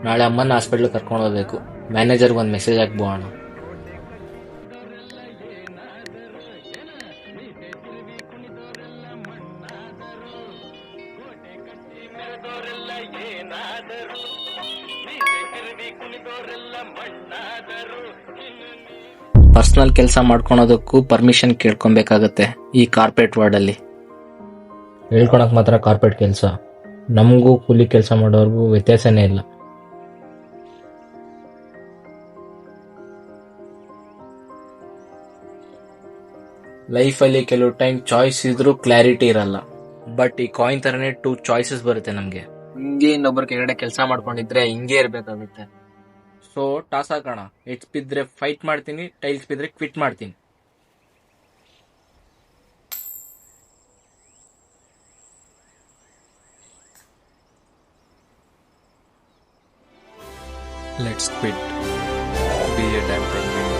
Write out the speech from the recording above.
ನಾಳೆ ಅಮ್ಮನ ಹಾಸ್ಪಿಟ್ಲ್ ಕರ್ಕೊಂಡು ಹೋಗ್ಬೇಕು. ಮ್ಯಾನೇಜರ್ಗೆ ಒಂದು ಮೆಸೇಜ್ ಹಾಕ್ಬೋಣ. ಪರ್ಸನಲ್ ಕೆಲಸ ಮಾಡ್ಕೊಳೋದಕ್ಕೂ ಪರ್ಮಿಷನ್ ಕೇಳ್ಕೊಬೇಕಾಗತ್ತೆ ಈ ಕಾರ್ಪೊರೇಟ್ ವಾರ್ಡಲ್ಲಿ. ಹೇಳ್ಕೊಳಕ್ ಮಾತ್ರ ಕಾರ್ಪೊರೇಟ್ ಕೆಲಸ, ನಮಗೂ ಕೂಲಿ ಕೆಲಸ ಮಾಡೋರ್ಗೂ ವ್ಯತ್ಯಾಸನೇ ಇಲ್ಲ. ಲೈಫಲ್ಲಿ ಕೆಲವು ಟೈಮ್ ಚಾಯ್ಸ್ ಇದ್ರೂ ಕ್ಲಾರಿಟಿ ಇರಲ್ಲ. ಬಟ್ ಈ ಕಾಯಿನ್ ತರನೇ 2 ಚಾಯ್ಸಸ್ ಬರುತ್ತೆ ನಮ್ಗೆ. ಹಿಂಗೆ ಇನ್ನೊಬ್ಬರ ಕೆಳಗಡೆ ಕೆಲಸ ಮಾಡ್ಕೊಂಡಿದ್ರೆ ಹಿಂಗೆ ಇರ್ಬೇಕಾಗುತ್ತೆ. ಸೊ ಟಾಸ್ ಹಾಕೋಣ. ಹೆಚ್ ಬಿದ್ರೆ ಫೈಟ್ ಮಾಡ್ತೀನಿ, ಟೈಲ್ಸ್ ಬಿದ್ರೆ ಕ್ವಿಟ್ ಮಾಡ್ತೀನಿ. Let's quit. Be a damn penguin.